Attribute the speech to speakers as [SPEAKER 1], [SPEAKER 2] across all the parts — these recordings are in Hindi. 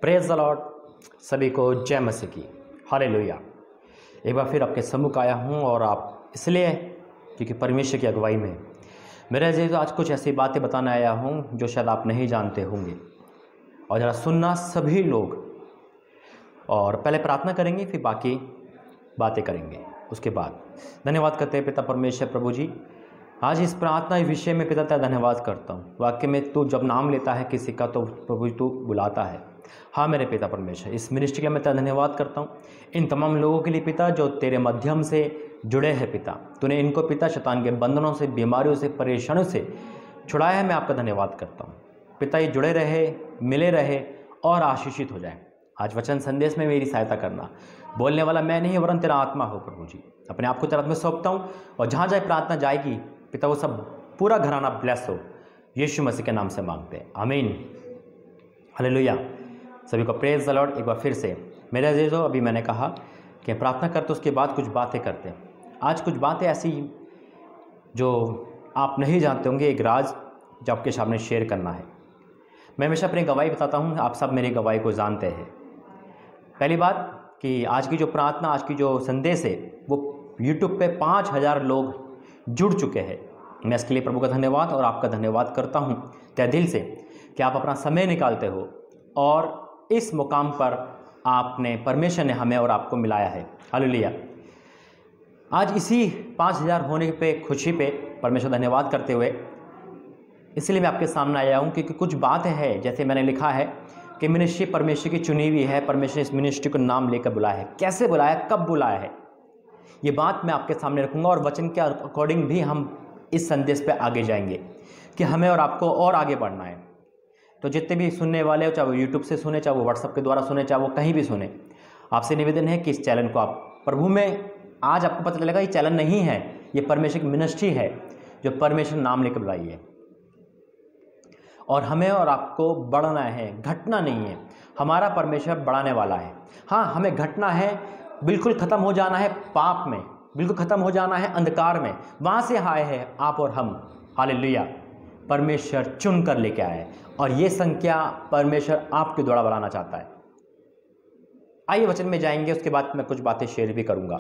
[SPEAKER 1] Praise the Lord. सभी को जय मसीह की। हालेलुया। एक बार फिर आपके सम्मुख आया हूँ और आप इसलिए क्योंकि परमेश्वर की अगुवाई में मेरे जी तो आज कुछ ऐसी बातें बताने आया हूँ जो शायद आप नहीं जानते होंगे, और ज़रा सुनना सभी लोग। और पहले प्रार्थना करेंगे, फिर बाकी बातें करेंगे। उसके बाद धन्यवाद करते हैं पिता परमेश्वर प्रभु जी, आज इस प्रार्थना विषय में पिता तेरा धन्यवाद करता हूँ। वाक्य में तू जब नाम लेता है किसी का तो प्रभु तू बुलाता है। हाँ मेरे पिता परमेश्वर, इस मिनिस्ट्री के लिए मैं तेरा धन्यवाद करता हूँ, इन तमाम लोगों के लिए पिता जो तेरे माध्यम से जुड़े हैं पिता। तूने इनको पिता शैतान के बंधनों से, बीमारियों से, परेशानियों से छुड़ाया है। मैं आपका धन्यवाद करता हूँ पिता। ये जुड़े रहे, मिले रहे और आशीषित हो जाए। आज वचन संदेश में मेरी सहायता करना। बोलने वाला मैं नहीं वरन तेरा आत्मा हो प्रभु जी। अपने आप को तेरे हाथ में सौंपता हूँ और जहाँ जहाँ प्रार्थना जाएगी पिता वो सब पूरा घराना ब्लेस हो। यीशु मसीह के नाम से मांगते हैं, आमीन। हालेलुया। सभी को प्रेज द लॉर्ड। एक बार फिर से मेरे अजीजों, अभी मैंने कहा कि प्रार्थना करते उसके बाद कुछ बातें करते हैं। आज कुछ बातें ऐसी जो आप नहीं जानते होंगे, एक राज जो आपके सामने शेयर करना है। मैं हमेशा अपनी गवाही बताता हूँ, आप सब मेरी गवाही को जानते हैं। पहली बात कि आज की जो प्रार्थना, आज की जो संदेश है वो यूट्यूब पे 5000 लोग जुड़ चुके हैं। मैं इसके लिए प्रभु का धन्यवाद और आपका धन्यवाद करता हूँ तहे दिल से कि आप अपना समय निकालते हो और इस मुकाम पर आपने, परमेश्वर ने हमें और आपको मिलाया है। हालेलुया। आज इसी 5000 होने पे खुशी पे परमेश्वर धन्यवाद करते हुए इसलिए मैं आपके सामने आया हूँ क्योंकि कुछ बातें हैं, जैसे मैंने लिखा है कि मिनिस्ट्री परमेश्वर की चुनी हुई है। परमेश्वर ने इस मिनिस्ट्री को नाम लेकर बुलाया है। कैसे बुलाया, कब बुलाया है, ये बात मैं आपके सामने रखूँगा और वचन के अकॉर्डिंग भी हम इस संदेश पे आगे जाएंगे कि हमें और आपको और आगे बढ़ना है। तो जितने भी सुनने वाले हो, चाहे वो यूट्यूब से सुने, चाहे वो व्हाट्सएप के द्वारा सुने, चाहे वो कहीं भी सुने, आपसे निवेदन है कि इस चैनल को आप प्रभु में, आज आपको पता चलेगा ये चैनल नहीं है, ये परमेश्वर की मिनिस्ट्री है जो परमेश्वर नाम लेकर बुलाई है। और हमें और आपको बढ़ना है, घटना नहीं है। हमारा परमेश्वर बढ़ाने वाला है। हाँ, हमें घटना है, बिल्कुल ख़त्म हो जाना है पाप में, बिल्कुल ख़त्म हो जाना है अंधकार में। वहाँ से आए हैं आप और हम। हालेलुया। परमेश्वर चुन कर लेके आए और ये संख्या परमेश्वर आपके द्वारा बढ़ाना चाहता है। आइए वचन में जाएंगे, उसके बाद मैं कुछ बातें शेयर भी करूँगा।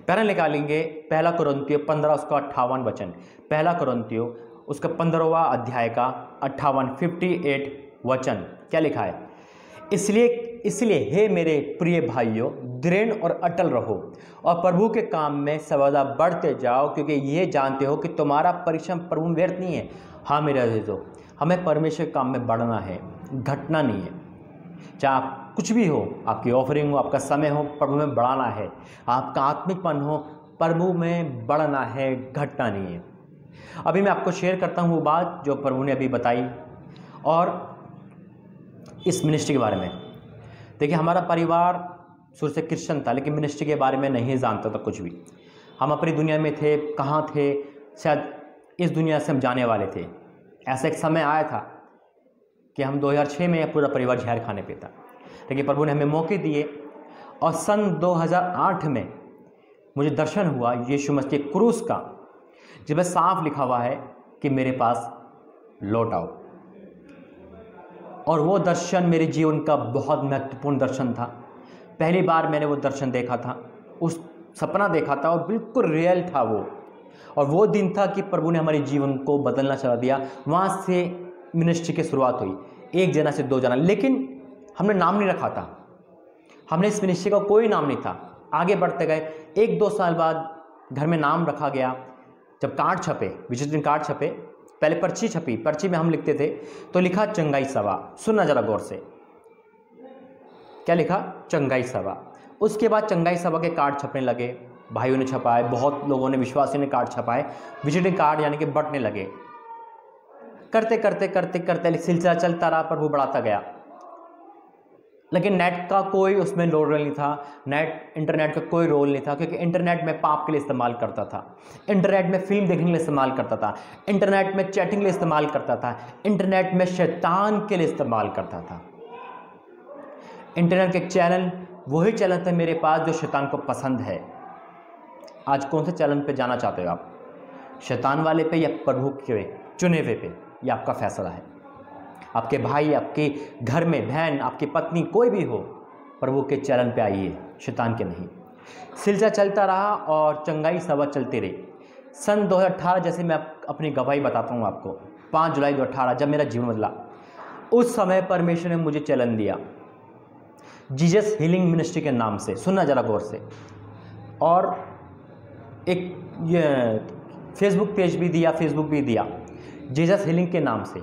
[SPEAKER 1] पहले निकालेंगे 1 कुरिन्थियों 15 उसका 58 वचन। 1 कुरिन्थियों उसका 15वां अध्याय का 58 वचन क्या लिखा है? इसलिए हे मेरे प्रिय भाइयों, दृढ़ और अटल रहो और प्रभु के काम में सर्वदा बढ़ते जाओ, क्योंकि ये जानते हो कि तुम्हारा परिश्रम प्रभु में व्यर्थ नहीं है। हाँ मेरे अजीजों, हमें परमेश्वर के काम में बढ़ना है, घटना नहीं है। चाहे आप कुछ भी हो, आपकी ऑफरिंग हो, आपका समय हो, प्रभु में बढ़ाना है। आपका आत्मिकपन हो, प्रभु में बढ़ना है, घटना नहीं है। अभी मैं आपको शेयर करता हूँ वो बात जो प्रभु ने अभी बताई और इस मिनिस्ट्री के बारे में। देखिए, हमारा परिवार शुरू से क्रिश्चियन था, लेकिन मिनिस्ट्री के बारे में नहीं जानता था कुछ भी। हम अपनी दुनिया में थे, कहाँ थे, शायद इस दुनिया से हम जाने वाले थे। ऐसा एक समय आया था कि हम 2006 में पूरा परिवार जहर खाने पे था, लेकिन प्रभु ने हमें मौके दिए और सन 2008 में मुझे दर्शन हुआ यीशु मसीह के क्रूस का, जिसमें साफ लिखा हुआ है कि मेरे पास लौट आओ। और वो दर्शन मेरे जीवन का बहुत महत्वपूर्ण दर्शन था। पहली बार मैंने वो दर्शन देखा था, उस सपना देखा था और बिल्कुल रियल था वो। और वो दिन था कि प्रभु ने हमारे जीवन को बदलना चला दिया। वहाँ से मिनिस्ट्री की शुरुआत हुई, 1 जना से 2 जना, लेकिन हमने नाम नहीं रखा था। हमने इस मिनिस्ट्री का कोई नाम नहीं था। आगे बढ़ते गए, 1-2 साल बाद घर में नाम रखा गया। जब कार्ड छपे, विजिटिंग कार्ड छपे, पहले पर्ची छपी, पर्ची में हम लिखते थे तो लिखा चंगाई सभा। सुनना जरा गौर से, क्या लिखा? चंगाई सभा। उसके बाद चंगाई सभा के कार्ड छपने लगे, भाइयों ने छपाए, बहुत लोगों ने, विश्वासियों ने कार्ड छपाए, विजिटिंग कार्ड यानी कि बंटने लगे। करते करते करते करते सिलसिला चलता रहा, प्रभु बढ़ाता गया। लेकिन नेट का कोई उसमें रोल नहीं था, इंटरनेट का कोई रोल नहीं था, क्योंकि इंटरनेट में पाप के लिए इस्तेमाल करता था, इंटरनेट में फिल्म देखने के लिए इस्तेमाल करता था, इंटरनेट में चैटिंग के लिए इस्तेमाल करता था, इंटरनेट में शैतान के लिए इस्तेमाल करता था। इंटरनेट के चैनल वही चैनल थे मेरे पास जो शैतान को पसंद है। आज कौन से चैनल पे जाना चाहते हो आप? शैतान वाले पे या प्रभु के चुने हुए पे? ये आपका फैसला है। आपके भाई, आपके घर में बहन, आपकी पत्नी, कोई भी हो, प्रभु के चरण पे आइए, शैतान के नहीं। सिलसिला चलता रहा और चंगाई सभा चलती रही। सन 2018, जैसे मैं अपनी गवाही बताता हूँ आपको, 5 जुलाई 2018 जब मेरा जीवन बदला, उस समय परमेश्वर ने मुझे चलन दिया जीसस हीलिंग मिनिस्ट्री के नाम से। सुनना जरा गौर से। और एक ये फेसबुक पेज भी दिया, फेसबुक भी दिया, जीसस हीलिंग के नाम से,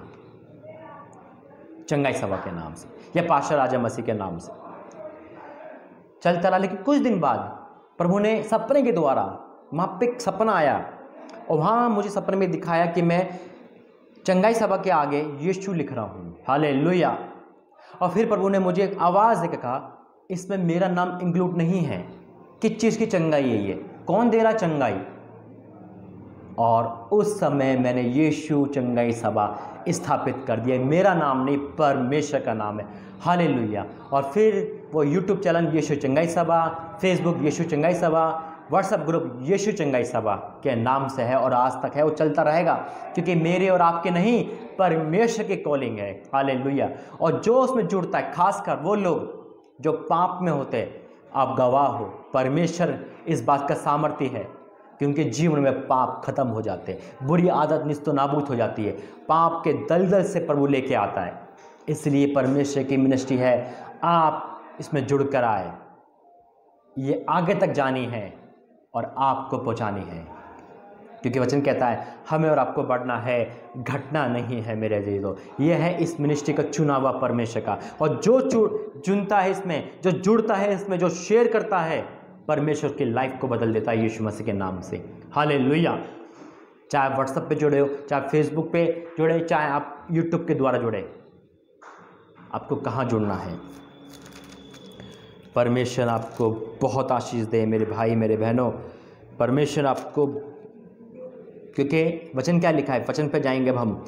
[SPEAKER 1] चंगाई सभा के नाम से, या पास्टर राजा मसीह के नाम से चलता रहा। लेकिन कुछ दिन बाद प्रभु ने सपने के द्वारा, वहाँ पे एक सपना आया और वहाँ मुझे सपने में दिखाया कि मैं चंगाई सभा के आगे यीशु लिख रहा हूँ। हालेलुया। और फिर प्रभु ने मुझे एक आवाज़ देकर कहा, इसमें मेरा नाम इंक्लूड नहीं है। किस चीज़ की चंगाई है ये? कौन दे रहा चंगाई? और उस समय मैंने यीशु चंगाई सभा स्थापित कर दिया। मेरा नाम नहीं, परमेश्वर का नाम है। हालेलुया। और फिर वो यूट्यूब चैनल यीशु चंगाई सभा, फेसबुक यीशु चंगाई सभा, व्हाट्सएप ग्रुप यीशु चंगाई सभा के नाम से है और आज तक है, वो चलता रहेगा, क्योंकि मेरे और आपके नहीं, परमेश्वर की कॉलिंग है। हालेलुया। और जो उसमें जुड़ता है, खासकर वो लोग जो पाप में होते हैं, आप गवाह हो, परमेश्वर इस बात का सामर्थ्य है कि उनके जीवन में पाप खत्म हो जाते हैं, बुरी आदत निस्तो नाबूद हो जाती है, पाप के दलदल से प्रभु लेके आता है। इसलिए परमेश्वर की मिनिस्ट्री है, आप इसमें जुड़ कर आए, ये आगे तक जानी है और आपको पहुंचानी है, क्योंकि वचन कहता है हमें और आपको बढ़ना है, घटना नहीं है मेरे अजीजों। यह है इस मिनिस्ट्री का चुना हुआ परमेश्वर का। और जो चुनता है इसमें, जो जुड़ता है इसमें, जो शेयर करता है, परमेश्वर की लाइफ को बदल देता है यीशु मसीह के नाम से। हालेलुया। चाहे आप व्हाट्सएप पे जुड़े हो, चाहे फेसबुक पे जुड़े, चाहे आप यूट्यूब के द्वारा जुड़े, आपको कहाँ जुड़ना है? परमेश्वर आपको बहुत आशीष दे मेरे भाई, मेरे बहनों। परमेश्वर आपको, क्योंकि वचन क्या लिखा है, वचन पे जाएंगे अब हम।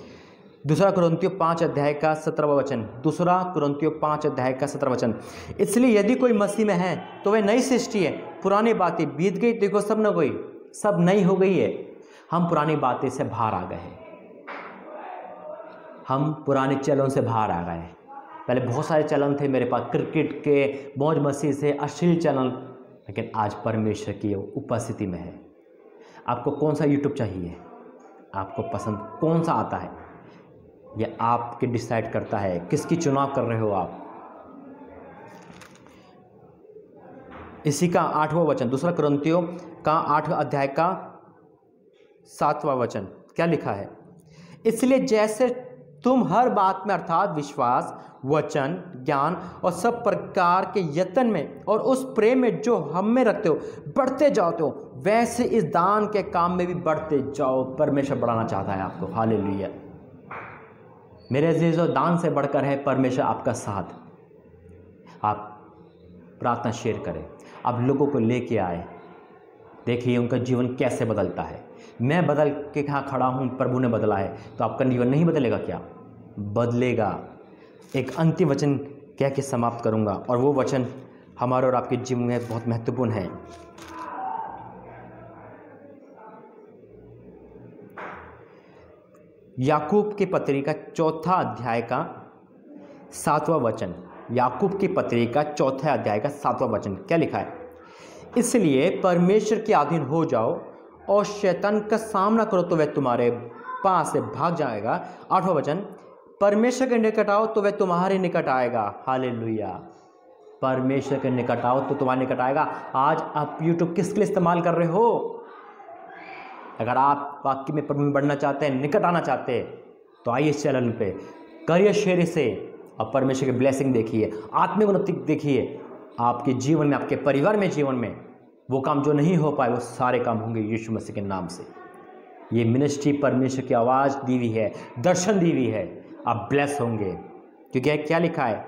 [SPEAKER 1] 2 कुरिन्थियों 5 अध्याय का 17वां वचन। 2 कुरिन्थियों 5 अध्याय का 17वां वचन। इसलिए यदि कोई मसीह में है तो वह नई सृष्टि है, पुरानी बातें बीत गई, देखो सब न गई, सब नई हो गई है। हम पुरानी बातें से बाहर आ गए हैं, हम पुराने चैनलों से बाहर आ गए हैं। पहले बहुत सारे चैनल थे मेरे पास, क्रिकेट के, मौज मस्ती से, अश्लील चैनल, लेकिन आज परमेश्वर की उपस्थिति में है। आपको कौन सा यूट्यूब चाहिए? आपको पसंद कौन सा आता है? ये आपके डिसाइड करता है, किसकी चुनाव कर रहे हो आप। इसी का 8वां वचन, 2 कुरिन्थियों का 8वां अध्याय का 7वां वचन, क्या लिखा है? इसलिए जैसे तुम हर बात में अर्थात विश्वास, वचन, ज्ञान और सब प्रकार के यत्न में और उस प्रेम में जो हम में रखते हो बढ़ते जाते हो, वैसे इस दान के काम में भी बढ़ते जाओ। परमेश्वर बढ़ाना चाहता है आपको। हालेलुया। मेरे अजीजों, दान से बढ़कर है परमेश्वर आपका साथ। आप प्रार्थना शेयर करें, आप लोगों को लेके आए, देखिए उनका जीवन कैसे बदलता है। मैं बदल के कहाँ खड़ा हूँ, प्रभु ने बदला है, तो आपका जीवन नहीं बदलेगा क्या? बदलेगा। एक अंतिम वचन कह के समाप्त करूँगा, और वो वचन हमारे और आपके जीवन में बहुत महत्वपूर्ण है। याकूब की पत्री का 4 अध्याय का 7वां वचन। याकूब की पत्री का 4 अध्याय का 7वां वचन, क्या लिखा है? इसलिए परमेश्वर के अधीन हो जाओ और शैतान का सामना करो तो वह तुम्हारे पास से भाग जाएगा। 8वां वचन, परमेश्वर के निकट आओ तो वह तुम्हारे निकट आएगा। हालेलुया। परमेश्वर के निकट आओ तो तुम्हारे निकट आएगा। आज आप यूट्यूब किसके लिए इस्तेमाल कर रहे हो? अगर आप वाकई में प्रभु में बढ़ना चाहते हैं, निकट आना चाहते हैं, तो आइए इस चैनल पे, करिए शेयर इसे, और परमेश्वर की ब्लेसिंग देखिए, आत्मिक उन्नति देखिए। आपके जीवन में, आपके परिवार में, जीवन में वो काम जो नहीं हो पाए, वो सारे काम होंगे यीशु मसीह के नाम से। ये मिनिस्ट्री परमेश्वर की आवाज़ दी हुई है, दर्शन दी हुई है। आप ब्लेस होंगे, क्योंकि क्या लिखा है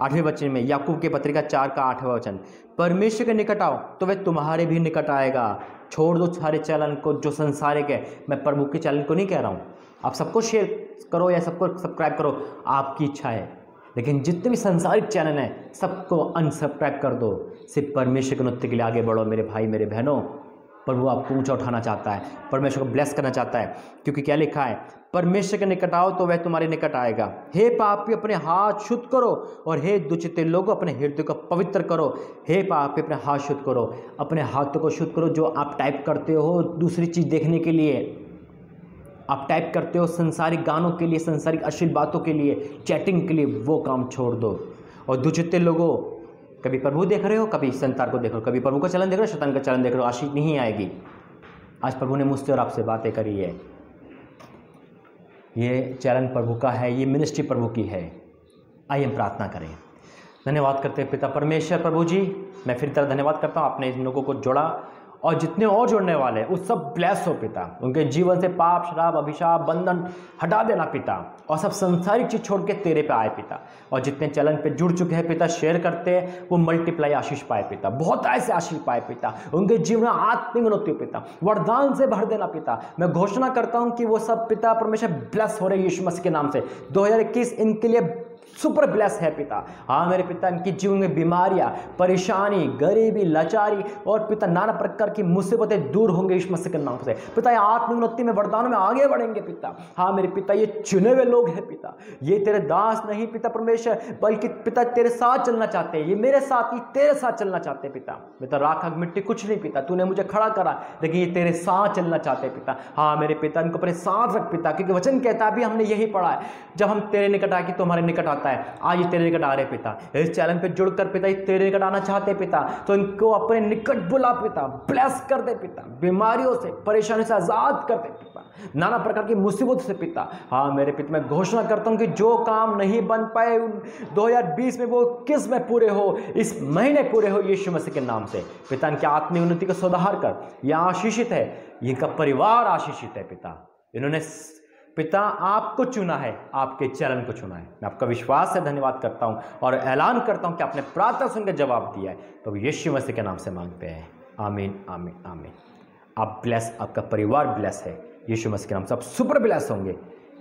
[SPEAKER 1] 8वें वचन में, याकूब के पत्री का 4 का 8वां वचन, परमेश्वर के निकट आओ तो वह तुम्हारे भी निकट आएगा। छोड़ दो सारे चैनल को जो संसारिक है। मैं प्रभु के चैनल को नहीं कह रहा हूँ, आप सबको शेयर करो या सबको सब्सक्राइब करो, आपकी इच्छा है, लेकिन जितने भी संसारिक चैनल हैं सबको अनसब्सक्राइब कर दो। सिर्फ परमेश्वर की उन्नति के लिए आगे बढ़ो मेरे भाई, मेरे बहनों। प्रभु आपको ऊंचा उठाना चाहता है, परमेश्वर को ब्लेस करना चाहता है, क्योंकि क्या लिखा है, परमेश्वर के निकट आओ तो वह तुम्हारे निकट आएगा। हे पापी अपने हाथ शुद्ध करो, और हे दुचित्ते लोगों अपने हृदय को पवित्र करो। हे पापी अपने हाथ शुद्ध करो, अपने हाथों को शुद्ध करो। जो आप टाइप करते हो दूसरी चीज़ देखने के लिए, आप टाइप करते हो संसारिक गानों के लिए, संसारिक अश्लील बातों के लिए, चैटिंग के लिए, वो काम छोड़ दो। और दुचित्ते लोगों, कभी प्रभु देख रहे हो, कभी संसार को देख रहे हो, कभी प्रभु का चलन देख रहे हो, शैतान का चलन देख रहे हो, आशीष नहीं आएगी। आज प्रभु ने मुझसे और आपसे बातें करी है। ये चैनल प्रभु का है, ये मिनिस्ट्री प्रभु की है। आइए हम प्रार्थना करें। धन्यवाद करते हैं पिता परमेश्वर। प्रभु जी, मैं फिर तरह धन्यवाद करता हूँ, आपने इन लोगों को जोड़ा, और जितने और जुड़ने वाले उस सब ब्लेस हो पिता। उनके जीवन से पाप, शराब, अभिशाप, बंधन हटा देना पिता, और सब संसारिक चीज छोड़ के तेरे पे आए पिता। और जितने चैनल पे जुड़ चुके हैं पिता, शेयर करते हैं, वो मल्टीप्लाई आशीष पाए पिता, बहुत ऐसे आशीष पाए पिता। उनके जीवन में आत्मिक उन्नति हो पिता, वरदान से भर देना पिता। मैं घोषणा करता हूँ कि वो सब पिता परमेश्वर ब्लेस हो रहे यीशु मसीह के नाम से। 2021 इनके लिए सुपर ब्लेस है पिता। हाँ मेरे पिता, इनकी जीवन में बीमारियां, परेशानी, गरीबी, लाचारी और पिता नाना प्रकार की मुसीबतें दूर होंगे यीशु मसीह के नाम से पिता। ये आत्मिक उन्नति में, वरदानों में आगे बढ़ेंगे पिता। हाँ मेरे पिता, ये चुने हुए लोग हैं पिता, ये तेरे दास नहीं पिता परमेश्वर, बल्कि पिता तेरे साथ चलना चाहते हैं। ये मेरे साथ ही तेरे साथ चलना चाहते हैं पिता। पिता राख मिट्टी कुछ नहीं पिता, तूने मुझे खड़ा करा, लेकिन ये तेरे साथ चलना चाहते हैं पिता। हाँ मेरे पिता, इनको अपने साथ रख पिता, क्योंकि वचन कहता है, अभी हमने यही पढ़ा है, जब हम तेरे निकट आए तो हमारे निकट आता है। आज ये तेरे निकट आ रहे पिता, इस चैनल पे जुड़कर पिता ये तेरे निकट आना चाहते पिता, तो इनको अपने निकट बुला पिता, ब्लेस कर दे पिता, बीमारियों से, परेशानी से आजाद कर दे पिता, नाना प्रकार की मुसीबत से पिता। हाँ मेरे पिता, मैं घोषणा करता हूं कि जो काम नहीं बन पाए 2020 में, वो किस में पूरे हो, इस महीने पूरे हो यीशु मसीह के नाम से पिता। इनकी आत्मिक उन्नति को सुधार कर, यह आशीषित है, इनका परिवार आशीषित है पिता। इन्होंने पिता आपको चुना है, आपके चरण को चुना है। मैं आपका विश्वास से धन्यवाद करता हूं और ऐलान करता हूं कि आपने प्रार्थना सुनकर जवाब दिया है। तो यीशु मसीह के नाम से मांगते हैं, आमीन आमीन आमीन। आप ब्लेस, आपका परिवार ब्लेस है यीशु मसीह के नाम से। आप सुपर ब्लेस होंगे।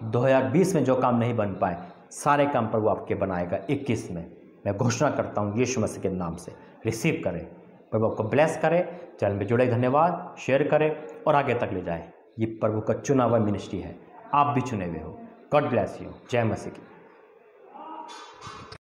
[SPEAKER 1] 2020 में जो काम नहीं बन पाए, सारे काम प्रभु आपके बनाएगा 21 में। मैं घोषणा करता हूँ यीशु मसीह के नाम से, रिसीव करें, प्रभु आपको ब्लेस करे। चैनल में जुड़े धन्यवाद, शेयर करें और आगे तक ले जाए। ये प्रभु का चुना हुआ मिनिस्ट्री है, आप भी चुने हुए हो। God bless you. जय मसीह की।